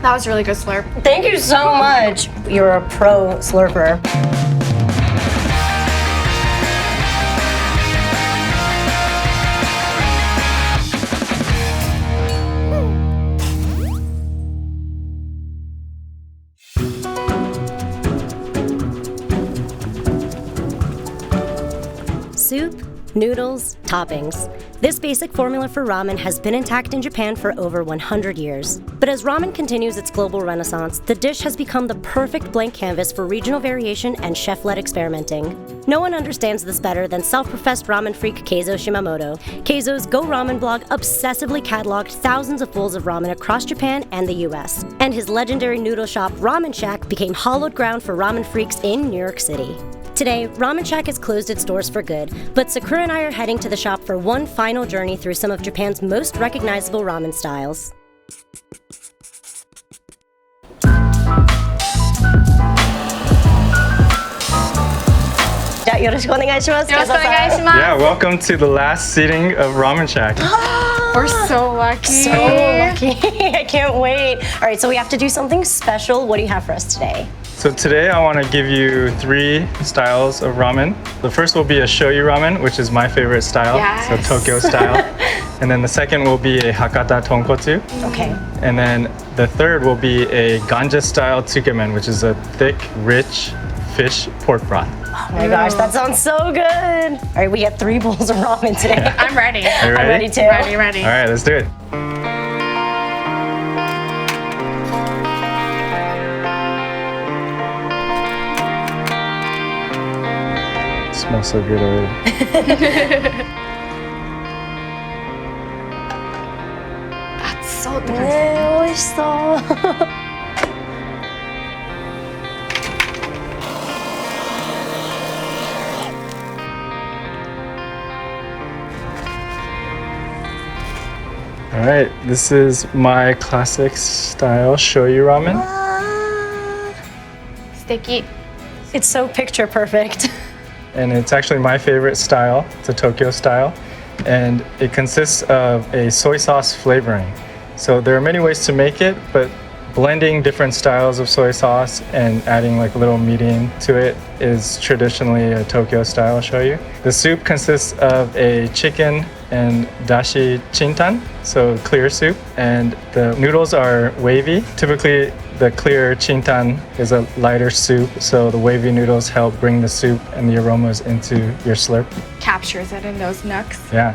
That was a really good slurp. Thank you so much. You're a pro slurper. Soup, noodles, toppings. This basic formula for ramen has been intact in Japan for over 100 years. But as ramen continues its global renaissance, the dish has become the perfect blank canvas for regional variation and chef-led experimenting. No one understands this better than self-professed ramen freak Keizo Shimamoto. Keizo's Go Ramen blog obsessively cataloged thousands of bowls of ramen across Japan and the US. And his legendary noodle shop, Ramen Shack, became hallowed ground for ramen freaks in New York City. Today, Ramen Shack has closed its doors for good, but Sakura and I are heading to the shop for one final journey through some of Japan's most recognizable ramen styles. Yeah, welcome to the last seating of Ramen Shack. We're so lucky. So lucky. I can't wait. All right, so we have to do something special. What do you have for us today? So today I want to give you 3 styles of ramen. The first will be a shoyu ramen, which is my favorite style, so Tokyo style. And then the second will be a Hakata tonkotsu. Okay. And then the third will be a Ganja style tsukemen, which is a thick, rich fish pork broth. Oh my gosh, that sounds so good. All right, we get 3 bowls of ramen today. I'm ready. Are you ready? I'm ready too. Ready. All right, let's do it. Smells so good already. That's so good. 美味しそう。All right, this is my classic style shoyu ramen. Sticky. It's so picture perfect. And it's actually my favorite style. It's a Tokyo style. And it consists of a soy sauce flavoring. So there are many ways to make it, but blending different styles of soy sauce and adding like a little meat to it is traditionally a Tokyo style shoyu. The soup consists of a chicken and dashi chintan, so clear soup, and the noodles are wavy. Typically, the clear chintan is a lighter soup, so the wavy noodles help bring the soup and the aromas into your slurp. Captures it in those nooks. Yeah.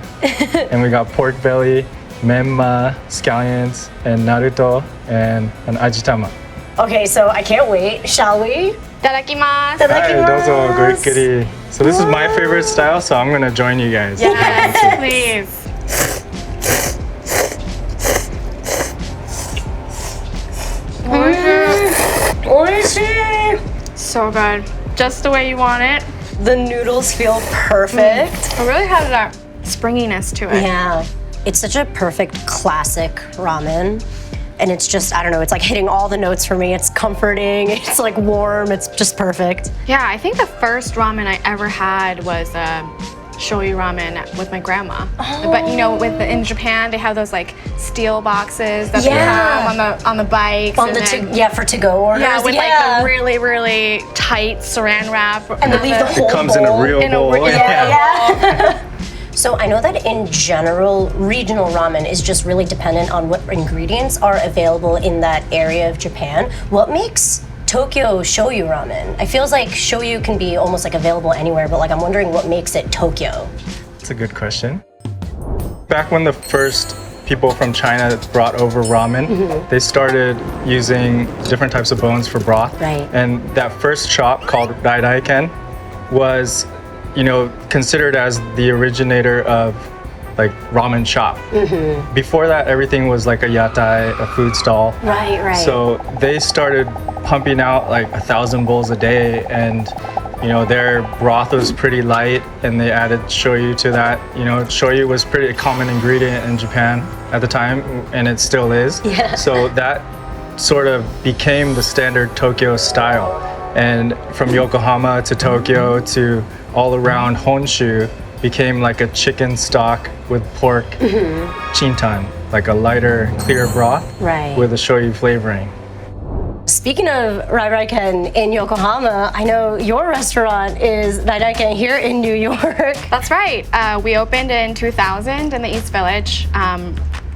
And we got pork belly, memma, scallions, and naruto, and an ajitama. Okay, so I can't wait. Shall we? Itadakimasu. Itadakimasu. Dozo goikuri. So this is my favorite style, so I'm gonna join you guys. Yes, please. Oishi! So good. Just the way you want it. The noodles feel perfect. It really has that springiness to it. Yeah. It's such a perfect classic ramen. And it's just, I don't know, it's like hitting all the notes for me. It's comforting, it's like warm, it's just perfect. Yeah, I think the first ramen I ever had was shoyu ramen with my grandma. Oh. But you know, in Japan, they have those like steel boxes that they have on the bikes. On the for to-go orders. Yeah, with like the really, really tight saran wrap. And they leave the whole It comes in a real bowl. Yeah. So I know that in general, regional ramen is just really dependent on what ingredients are available in that area of Japan. What makes Tokyo shoyu ramen? I feels like shoyu can be almost like available anywhere, but like I'm wondering what makes it Tokyo. That's a good question. Back when the first people from China brought over ramen, they started using different types of bones for broth. Right. And that first shop called Rai Rai Ken was, considered as the originator of like ramen shop. Before that, everything was like a yatai, a food stall. Right. So they started pumping out like 1,000 bowls a day, and their broth was pretty light, and they added shoyu to that. Shoyu was pretty common ingredient in Japan at the time, and it still is. Yeah. So that sort of became the standard Tokyo style. And from Yokohama to Tokyo to all around Honshu became like a chicken stock with pork chintan, like a lighter, clear broth Right. with a shoyu flavoring. Speaking of Rai Rai Ken in Yokohama, I know your restaurant is Rai Rai Ken here in New York. That's right. We opened in 2000 in the East Village.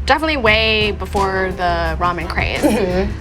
Definitely way before the ramen craze.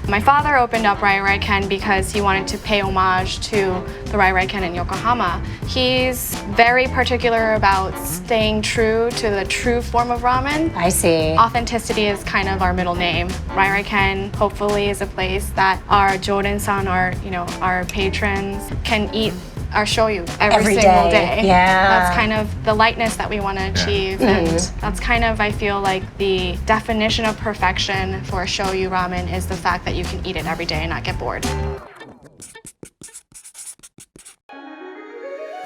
My father opened up Rai Rai Ken because he wanted to pay homage to the Rai Rai Ken in Yokohama. He's very particular about staying true to the true form of ramen. I see. Authenticity is kind of our middle name. Rai Rai Ken hopefully is a place that our Jordan-san, our patrons can eat our shoyu every single day. Yeah. That's kind of the lightness that we want to achieve, and that's kind of, I feel like, the definition of perfection for shoyu ramen is the fact that you can eat it every day and not get bored.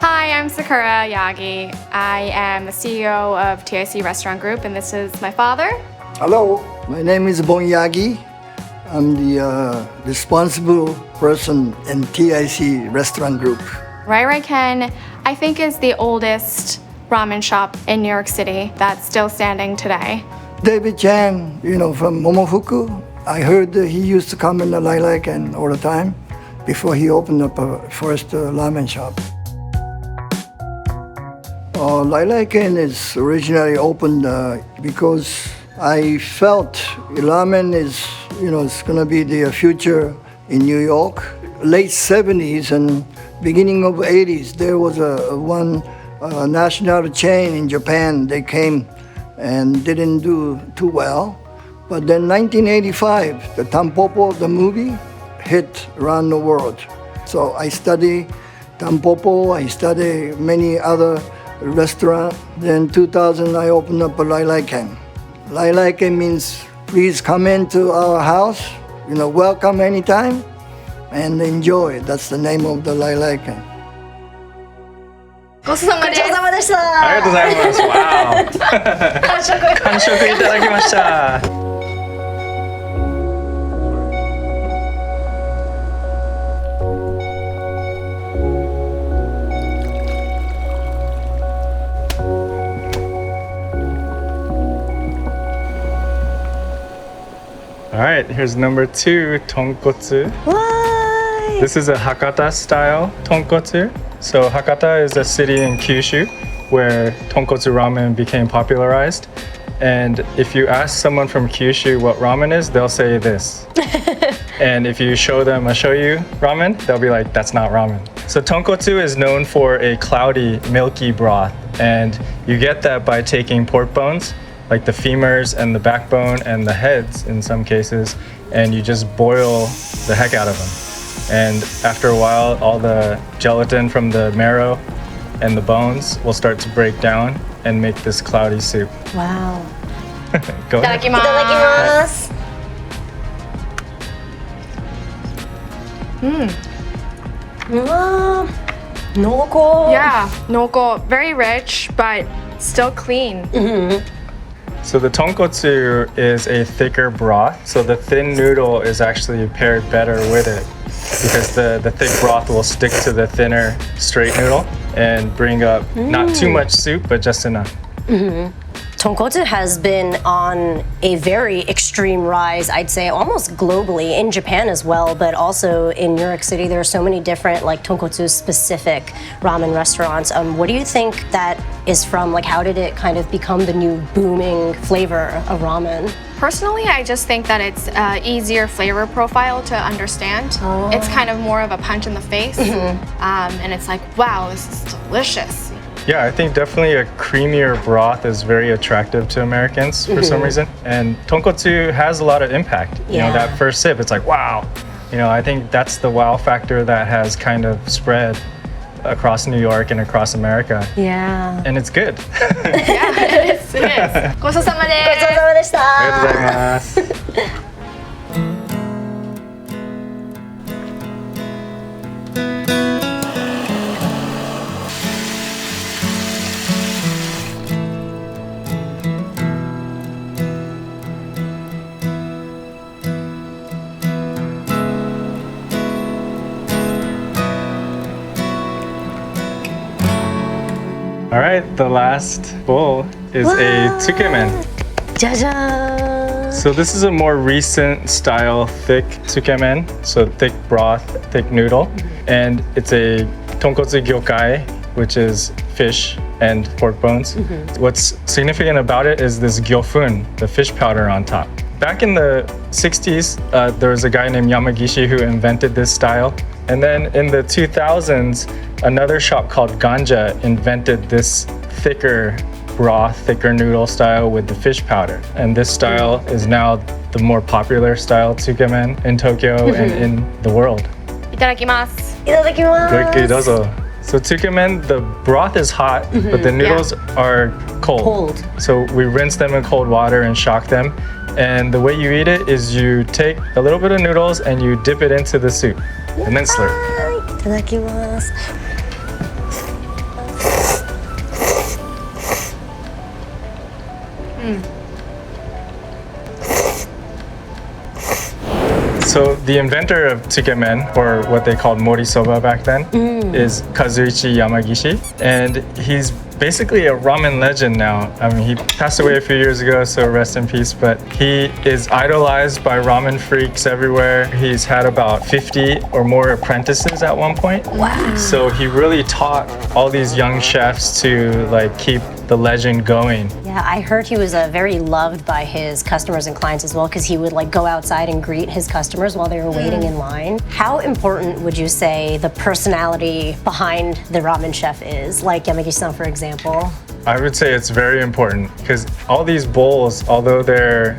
Hi, I'm Sakura Yagi. I am the CEO of TIC Restaurant Group, and this is my father. Hello, my name is Bon Yagi. I'm the responsible person in TIC Restaurant Group. Rai Rai Ken, I think, is the oldest ramen shop in New York City that's still standing today. David Chang, from Momofuku, I heard that he used to come in the Rai Rai Ken all the time before he opened up a first ramen shop. Rai Rai Ken is originally opened because I felt ramen is, it's going to be the future in New York. Late 70s and beginning of 80s, there was one national chain in Japan. They came and didn't do too well. But then 1985, the Tampopo, the movie, hit around the world. So I study Tampopo, I study many other restaurants. Then 2000, I opened up a Rai Rai Ken. Rai Rai Ken means please come into our house, welcome anytime and enjoy. That's the name of the Rai Rai Ken. ごちそうさまです。ごちそうさまでした。ありがとうございます。わお。完食いただきました。All right, here's number 2, tonkotsu. Why? This is a Hakata style tonkotsu. So Hakata is a city in Kyushu where tonkotsu ramen became popularized. And if you ask someone from Kyushu what ramen is, they'll say this. And if you show them a shoyu ramen, they'll be like, that's not ramen. So tonkotsu is known for a cloudy, milky broth. And you get that by taking pork bones, like the femurs and the backbone and the heads in some cases, and you just boil the heck out of them. And after a while, all the gelatin from the marrow and the bones will start to break down and make this cloudy soup. Wow. Go いただ ahead. きまいただきー。ますす。うわー、濃厚。 Yeah, noko, very rich, but still clean. So the tonkotsu is a thicker broth. So the thin noodle is actually paired better with it because the thick broth will stick to the thinner straight noodle and bring up not too much soup, but just enough. Tonkotsu has been on a very extreme rise, I'd say, almost globally, in Japan as well, but also in New York City. There are so many different, tonkotsu-specific ramen restaurants. What do you think that is from? How did it kind of become the new booming flavor of ramen? Personally, I just think that it's easier flavor profile to understand. It's kind of more of a punch in the face. And it's like, wow, this is delicious. Yeah, I think definitely a creamier broth is very attractive to Americans for some reason. And tonkotsu has a lot of impact. You know, that first sip, it's like, wow. I think that's the wow factor that has kind of spread across New York and across America. Yeah. And it's good. Yeah, it is. ごちそうさまでごちそうさまでした。ありがとうございます。All right, the last bowl is a tsukemen. じゃじゃーん。So this is a more recent style thick tsukemen, so thick broth, thick noodle. And it's a tonkotsu gyokai, which is fish and pork bones. What's significant about it is this gyofun, the fish powder on top. Back in the 60s, there was a guy named Yamagishi who invented this style. And then in the 2000s, another shop called Ganja invented this thicker broth, thicker noodle style with the fish powder. And this style is now the more popular style tsukemen in Tokyo and in the world. Itadakimasu. Itadakimasu. So tsukemen, the broth is hot, but the noodles are cold. So we rinse them in cold water and shock them. And the way you eat it is you take a little bit of noodles and you dip it into the soup and then slurp. Itadakimasu. So the inventor of tsukemen, or what they called morisoba back then, is Kazuichi Yamagishi. And he's basically a ramen legend now. I mean, he passed away a few years ago, so rest in peace. But he is idolized by ramen freaks everywhere. He's had about 50 or more apprentices at one point. Wow. So he really taught all these young chefs to like keep the legend going. Yeah, I heard he was very loved by his customers and clients as well, because he would like go outside and greet his customers while they were waiting in line. How important would you say the personality behind the ramen chef is? Like Yamagishi-san, for example. I would say it's very important because all these bowls, although they're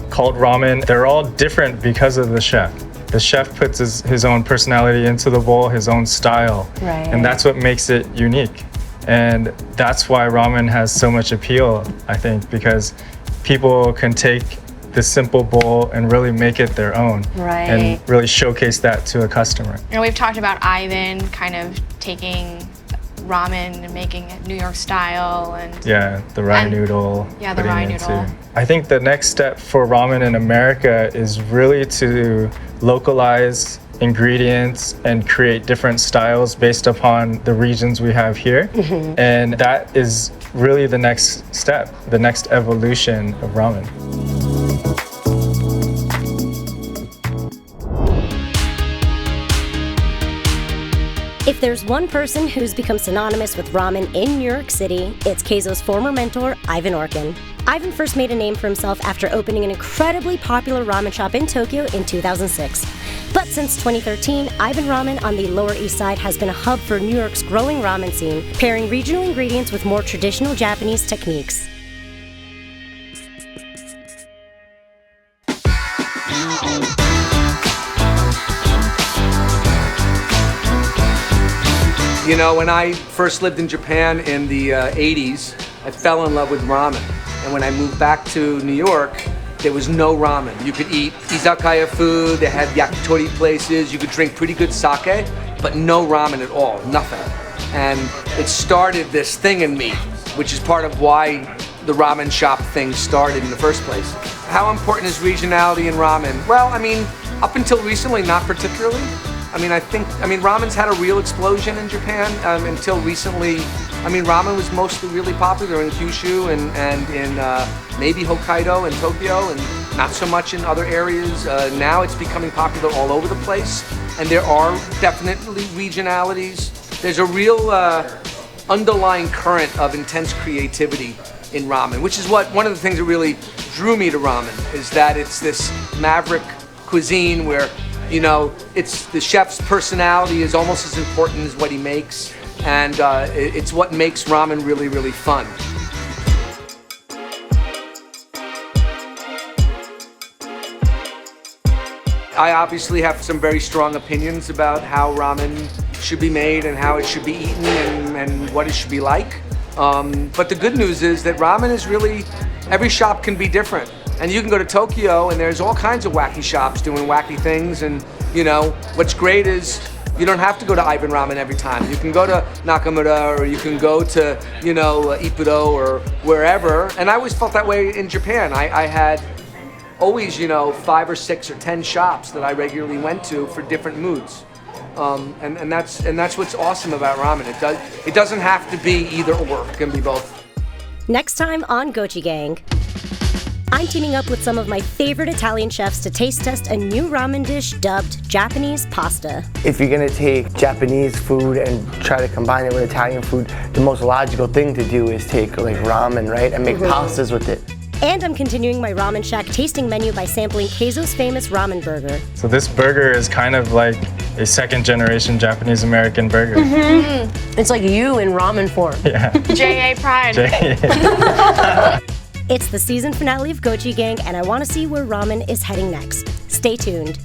called ramen, they're all different because of the chef. The chef puts his own personality into the bowl, his own style, and that's what makes it unique. And that's why ramen has so much appeal, I think, because people can take this simple bowl and really make it their own and really showcase that to a customer. You know, we've talked about Ivan kind of taking ramen and making it New York style and the Rai noodle. Yeah, the Rai noodle. I think the next step for ramen in America is really to localize ingredients and create different styles based upon the regions we have here. And that is really the next step, the next evolution of ramen. If there's one person who's become synonymous with ramen in New York City, it's Keizo's former mentor, Ivan Orkin. Ivan first made a name for himself after opening an incredibly popular ramen shop in Tokyo in 2006. But since 2013, Ivan Ramen on the Lower East Side has been a hub for New York's growing ramen scene, pairing regional ingredients with more traditional Japanese techniques. You know, when I first lived in Japan in the 80s, I fell in love with ramen. And when I moved back to New York, there was no ramen. You could eat izakaya food, they had yakitori places, you could drink pretty good sake, but no ramen at all, nothing. And it started this thing in me, which is part of why the ramen shop thing started in the first place. How important is regionality in ramen? Well, I mean, up until recently, not particularly. I mean, ramen's had a real explosion in Japan until recently. I mean, ramen was mostly really popular in Kyushu and in maybe Hokkaido and Tokyo, and not so much in other areas. Now it's becoming popular all over the place, and there are definitely regionalities. There's a real underlying current of intense creativity in ramen, which is one of the things that really drew me to ramen, is that it's this maverick cuisine where, you know, it's the chef's personality is almost as important as what he makes, and it's what makes ramen really, really fun. I obviously have some very strong opinions about how ramen should be made and how it should be eaten and what it should be like. But the good news is that ramen is really, every shop can be different. And you can go to Tokyo and there's all kinds of wacky shops doing wacky things, and you know, what's great is you don't have to go to Ivan Ramen every time. You can go to Nakamura, or you can go to, you know, Ippudo or wherever. And I always felt that way in Japan. I had always, you know, 5 or 6 or 10 shops that I regularly went to for different moods. And that's what's awesome about ramen. It doesn't have to be either or. It can be both. Next time on Gochi Gang. I'm teaming up with some of my favorite Italian chefs to taste test a new ramen dish dubbed Japanese pasta. If you're gonna take Japanese food and try to combine it with Italian food, the most logical thing to do is take like ramen, right, and make pastas with it. And I'm continuing my Ramen Shack tasting menu by sampling Keizo's famous ramen burger. So this burger is kind of like a second generation Japanese American burger. It's like you in ramen form. Yeah. J.A. Pride. It's the season finale of Gochi Gang, and I want to see where ramen is heading next. Stay tuned.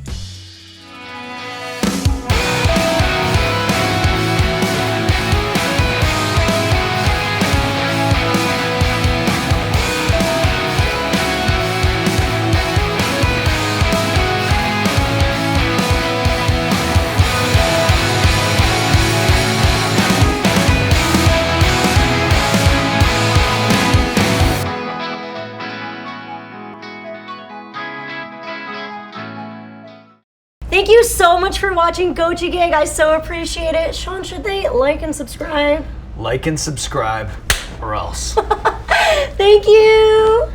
Thank you so much for watching Gochi Gang. I so appreciate it. Sean, should they like and subscribe? Like and subscribe, or else. Thank you.